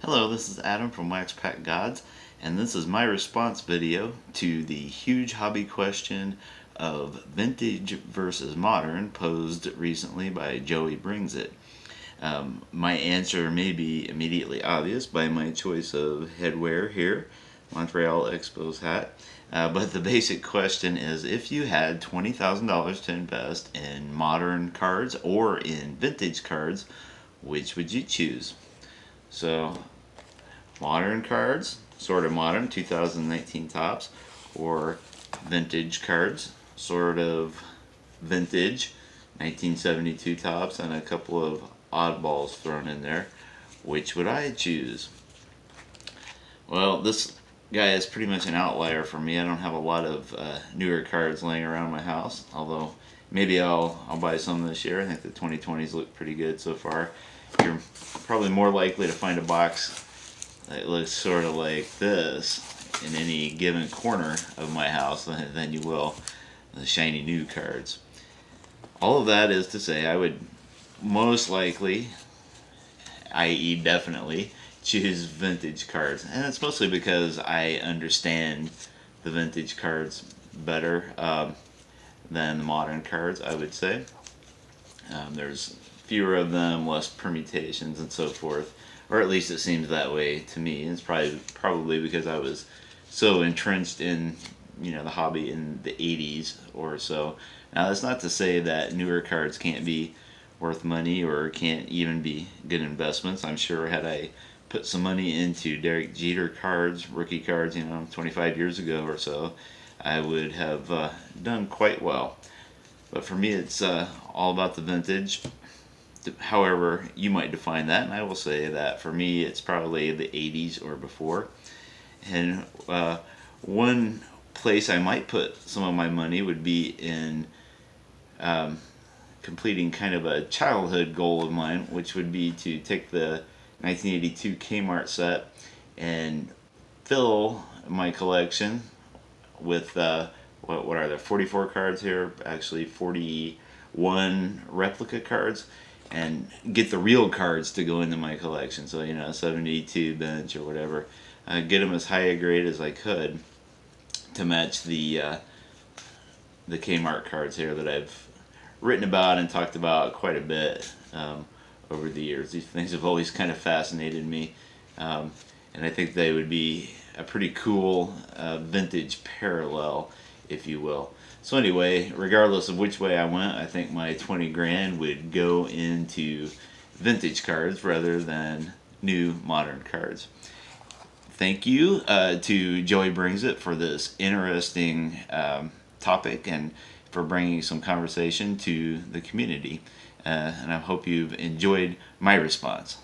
Hello, this is Adam from Wax Pack Gods, and this is my response video to the huge hobby question of vintage versus modern posed recently by Joey Brings It. My answer may be immediately obvious by my choice of headwear here, Montreal Expos hat. But the basic question is, if you had $20,000 to invest in modern cards or in vintage cards, which would you choose? So, modern cards, sort of modern, 2019 tops, or vintage cards, sort of vintage, 1972 tops, and a couple of oddballs thrown in there. Which would I choose? Well, this guy is pretty much an outlier for me. I don't have a lot of newer cards laying around my house, although maybe I'll buy some this year. I think the 2020s look pretty good so far. You're probably more likely to find a box that looks sort of like this in any given corner of my house than you will the shiny new cards. All of that is to say, I would most likely, i.e. definitely, choose vintage cards. And it's mostly because I understand the vintage cards better than the modern cards, I would say. There's fewer of them, less permutations, and so forth. Or at least it seems that way to me. It's probably because I was so entrenched in the hobby in the 80s or so. Now that's not to say that newer cards can't be worth money or can't even be good investments. I'm sure had I put some money into Derek Jeter cards, rookie cards, 25 years ago or so, I would have done quite well. But for me, it's all about the vintage. However you might define that, and I will say that for me it's probably the 80s or before. And one place I might put some of my money would be in completing kind of a childhood goal of mine, which would be to take the 1982 Kmart set and fill my collection with what are there, 44 cards here, actually 41 replica cards, and get the real cards to go into my collection. So 72 bench or whatever, get them as high a grade as I could to match the Kmart cards here that I've written about and talked about quite a bit over the years. These things have always kind of fascinated me, and I think they would be a pretty cool vintage parallel, if you will. So anyway, regardless of which way I went, I think my 20 grand would go into vintage cards rather than new modern cards. Thank you to Joey Brings It for this interesting topic and for bringing some conversation to the community. And I hope you've enjoyed my response.